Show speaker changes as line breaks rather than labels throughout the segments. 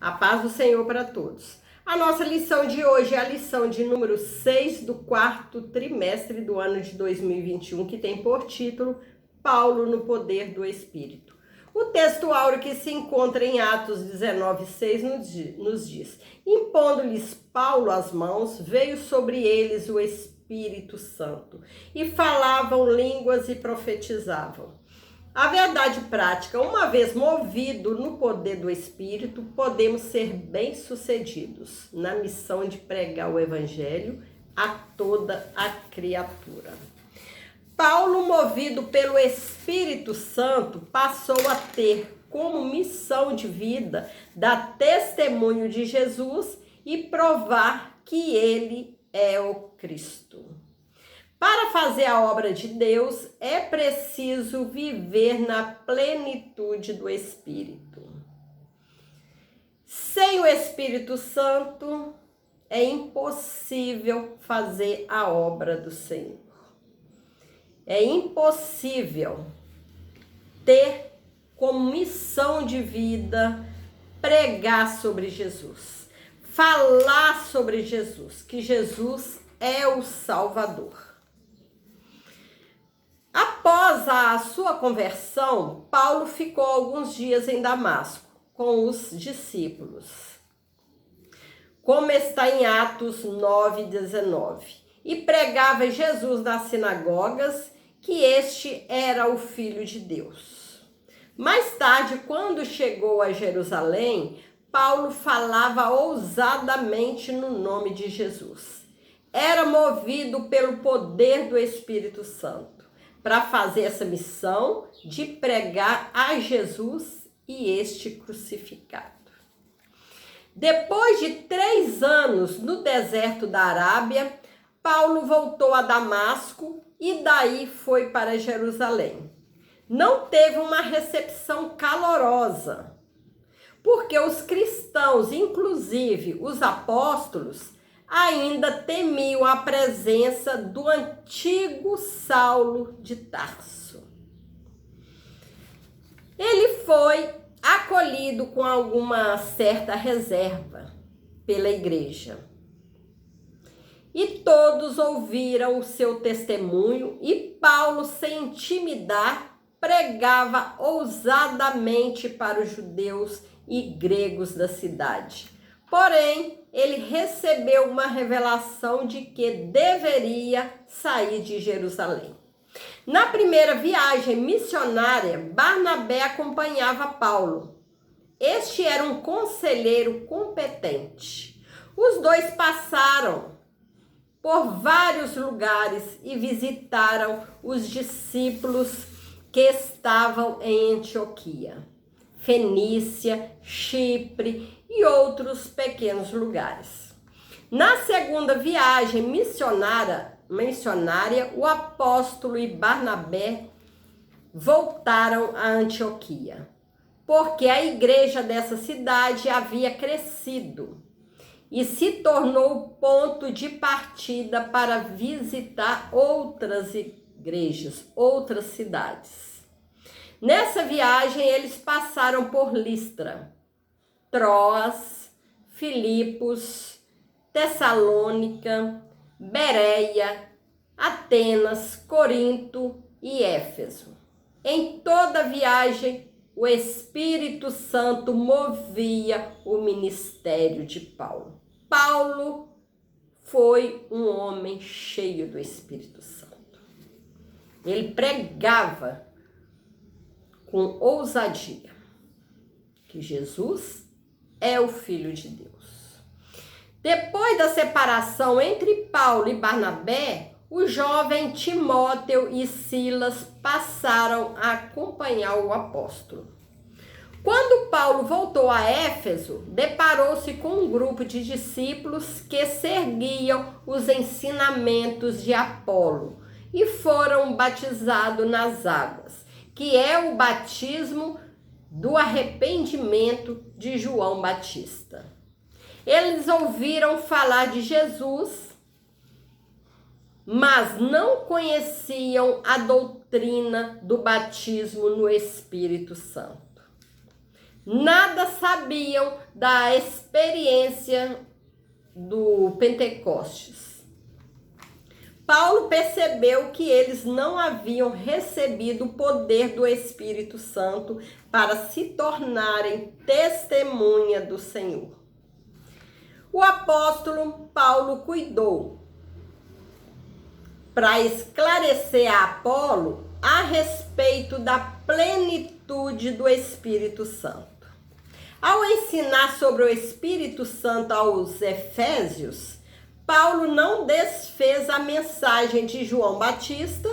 A paz do Senhor para todos. A nossa lição de hoje é a lição de número 6 do quarto trimestre do ano de 2021, que tem por título Paulo no poder do Espírito. O texto áureo que se encontra em Atos 19:6 nos diz: impondo-lhes Paulo as mãos, veio sobre eles o Espírito Santo, e falavam línguas e profetizavam. A verdade prática, uma vez movido no poder do Espírito, podemos ser bem-sucedidos na missão de pregar o Evangelho a toda a criatura. Paulo, movido pelo Espírito Santo, passou a ter como missão de vida dar testemunho de Jesus e provar que ele é o Cristo. Para fazer a obra de Deus, é preciso viver na plenitude do Espírito. Sem o Espírito Santo, é impossível fazer a obra do Senhor. É impossível ter como missão de vida pregar sobre Jesus, falar sobre Jesus, que Jesus é o Salvador. Após a sua conversão, Paulo ficou alguns dias em Damasco com os discípulos, como está em Atos 9:19, e pregava Jesus nas sinagogas que este era o Filho de Deus. Mais tarde, quando chegou a Jerusalém, Paulo falava ousadamente no nome de Jesus. Era movido pelo poder do Espírito Santo para fazer essa missão de pregar a Jesus e este crucificado. Depois de 3 anos no deserto da Arábia, Paulo voltou a Damasco e daí foi para Jerusalém. Não teve uma recepção calorosa, porque os cristãos, inclusive os apóstolos, ainda temiam a presença do antigo Saulo de Tarso. Ele foi acolhido com alguma certa reserva pela igreja. E todos ouviram o seu testemunho, e Paulo, sem intimidar, pregava ousadamente para os judeus e gregos da cidade. Porém, ele recebeu uma revelação de que deveria sair de Jerusalém. Na primeira viagem missionária, Barnabé acompanhava Paulo. Este era um conselheiro competente. Os dois passaram por vários lugares e visitaram os discípulos que estavam em Antioquia, Fenícia, Chipre e outros pequenos lugares. Na segunda viagem missionária, o apóstolo e Barnabé voltaram a Antioquia, porque a igreja dessa cidade havia crescido e se tornou o ponto de partida para visitar outras igrejas, outras cidades. Nessa viagem, eles passaram por Listra, Troas, Filipos, Tessalônica, Bereia, Atenas, Corinto e Éfeso. Em toda a viagem, o Espírito Santo movia o ministério de Paulo. Paulo foi um homem cheio do Espírito Santo. Ele pregava com ousadia que Jesus é o Filho de Deus. Depois da separação entre Paulo e Barnabé, o jovem Timóteo e Silas passaram a acompanhar o apóstolo. Quando Paulo voltou a Éfeso, deparou-se com um grupo de discípulos que seguiam os ensinamentos de Apolo e foram batizados nas águas, que é o batismo do arrependimento de João Batista. Eles ouviram falar de Jesus, mas não conheciam a doutrina do batismo no Espírito Santo. nada sabiam da experiência do Pentecostes. Paulo percebeu que eles não haviam recebido o poder do Espírito Santo para se tornarem testemunha do Senhor. O apóstolo Paulo cuidou para esclarecer a Apolo a respeito da plenitude do Espírito Santo. Ao ensinar sobre o Espírito Santo aos Efésios, Paulo não desfez a mensagem de João Batista,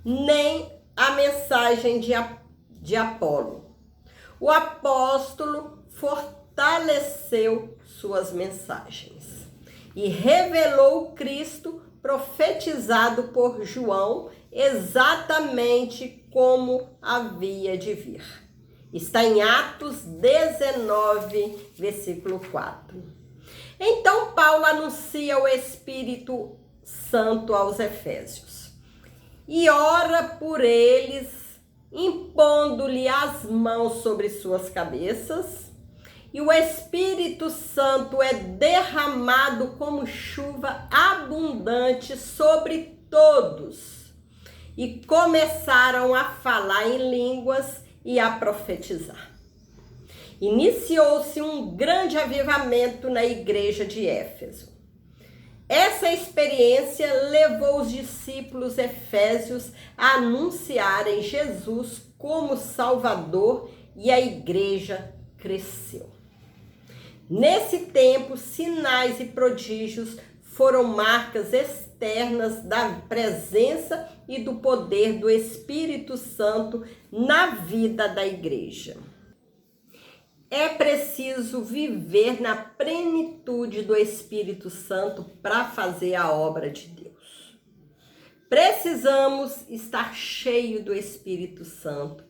nem a mensagem de Apolo. O apóstolo fortaleceu suas mensagens e revelou Cristo profetizado por João exatamente como havia de vir. Está em Atos 19, versículo 4. Então Paulo anuncia o Espírito Santo aos Efésios e ora por eles, impondo-lhe as mãos sobre suas cabeças, e o Espírito Santo é derramado como chuva abundante sobre todos, e começaram a falar em línguas e a profetizar. Iniciou-se um grande avivamento na igreja de Éfeso. Essa experiência levou os discípulos efésios a anunciarem Jesus como Salvador e a igreja cresceu. Nesse tempo, sinais e prodígios foram marcas externas da presença e do poder do Espírito Santo na vida da igreja. É preciso viver na plenitude do Espírito Santo para fazer a obra de Deus. Precisamos estar cheio do Espírito Santo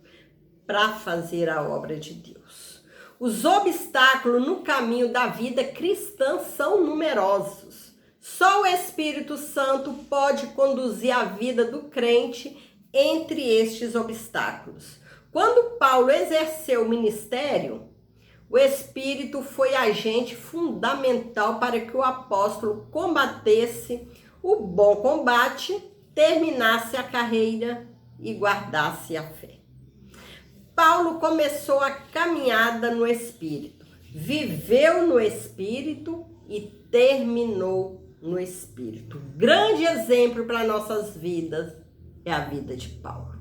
para fazer a obra de Deus. Os obstáculos no caminho da vida cristã são numerosos. Só o Espírito Santo pode conduzir a vida do crente entre estes obstáculos. Quando Paulo exerceu o ministério, o Espírito foi agente fundamental para que o apóstolo combatesse o bom combate, terminasse a carreira e guardasse a fé. Paulo começou a caminhada no Espírito, viveu no Espírito e terminou no Espírito. Grande exemplo para nossas vidas é a vida de Paulo.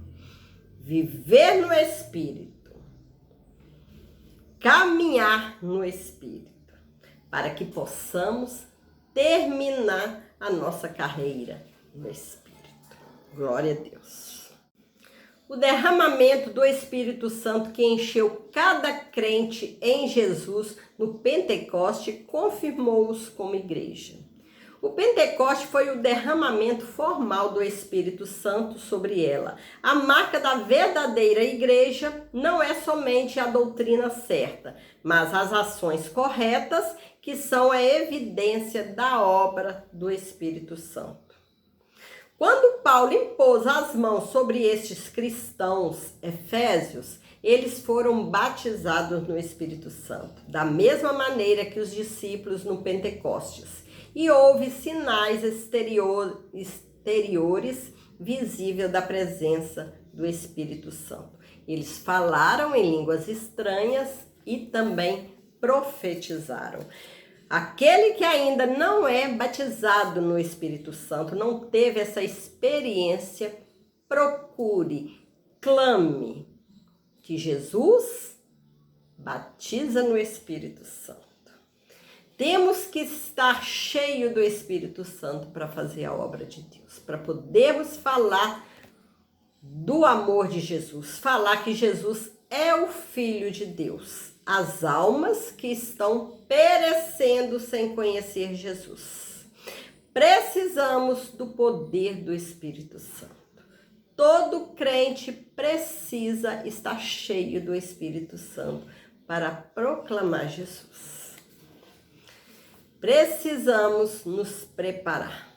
Viver no Espírito, caminhar no Espírito, para que possamos terminar a nossa carreira no Espírito. Glória a Deus. O derramamento do Espírito Santo que encheu cada crente em Jesus no Pentecoste confirmou-os como igreja. O Pentecoste foi o derramamento formal do Espírito Santo sobre ela. A marca da verdadeira igreja não é somente a doutrina certa, mas as ações corretas, que são a evidência da obra do Espírito Santo. Quando Paulo impôs as mãos sobre estes cristãos efésios, eles foram batizados no Espírito Santo, da mesma maneira que os discípulos no Pentecostes. E houve sinais exteriores visíveis da presença do Espírito Santo. Eles falaram em línguas estranhas e também profetizaram. Aquele que ainda não é batizado no Espírito Santo, não teve essa experiência, procure, clame que Jesus batiza no Espírito Santo. Temos que estar cheio do Espírito Santo para fazer a obra de Deus, para podermos falar do amor de Jesus, falar que Jesus é o Filho de Deus. As almas que estão perecendo sem conhecer Jesus. Precisamos do poder do Espírito Santo. Todo crente precisa estar cheio do Espírito Santo para proclamar Jesus. Precisamos nos preparar.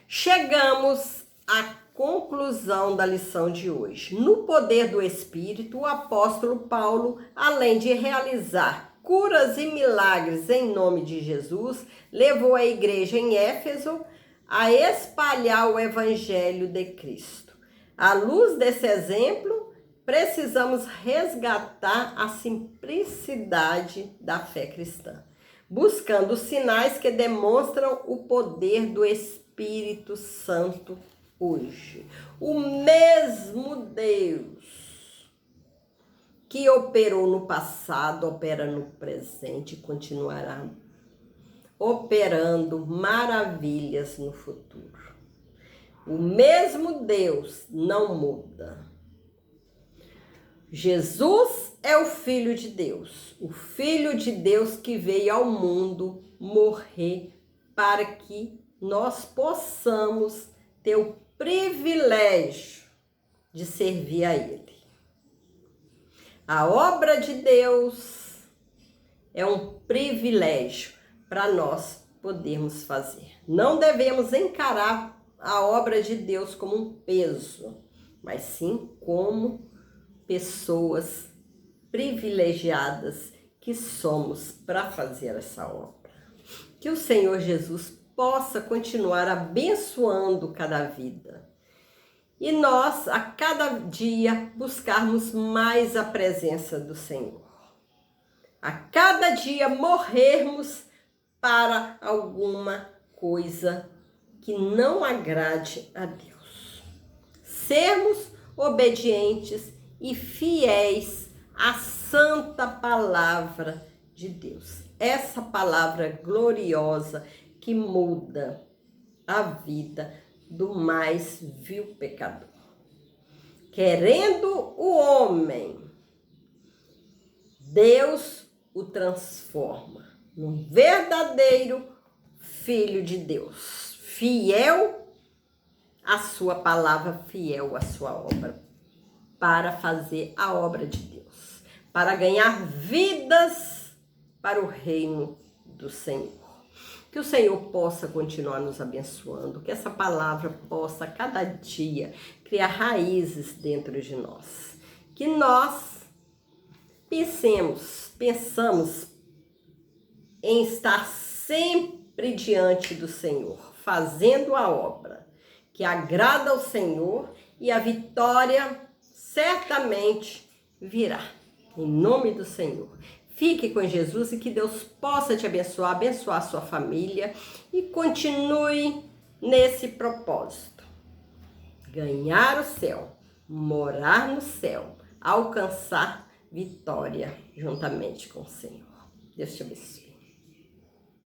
Chegamos à conclusão da lição de hoje. No poder do Espírito, o apóstolo Paulo, além de realizar curas e milagres em nome de Jesus, levou a igreja em Éfeso a espalhar o evangelho de Cristo. À luz desse exemplo, precisamos resgatar a simplicidade da fé cristã, buscando sinais que demonstram o poder do Espírito Santo hoje. O mesmo Deus que operou no passado, opera no presente e continuará operando maravilhas no futuro. O mesmo Deus não muda. Jesus é o Filho de Deus, o Filho de Deus que veio ao mundo morrer para que nós possamos ter o privilégio de servir a Ele. A obra de Deus é um privilégio para nós podermos fazer. Não devemos encarar a obra de Deus como um peso, mas sim como pessoas privilegiadas que somos para fazer essa obra. Que o Senhor Jesus possa continuar abençoando cada vida e nós, a cada dia, buscarmos mais a presença do Senhor. A cada dia morrermos para alguma coisa que não agrade a Deus. Sermos obedientes e fiéis à santa palavra de Deus. Essa palavra gloriosa que muda a vida do mais vil pecador. Querendo o homem, Deus o transforma num verdadeiro filho de Deus, fiel à sua palavra, fiel à sua obra, para fazer a obra de Deus, para ganhar vidas para o reino do Senhor. Que o Senhor possa continuar nos abençoando, que essa palavra possa cada dia criar raízes dentro de nós, que nós pensamos em estar sempre diante do Senhor, fazendo a obra que agrada ao Senhor, e a vitória certamente virá. Em nome do Senhor. Fique com Jesus e que Deus possa te abençoar, abençoar a sua família e continue nesse propósito. Ganhar o céu, morar no céu, alcançar vitória juntamente com o Senhor. Deus te abençoe.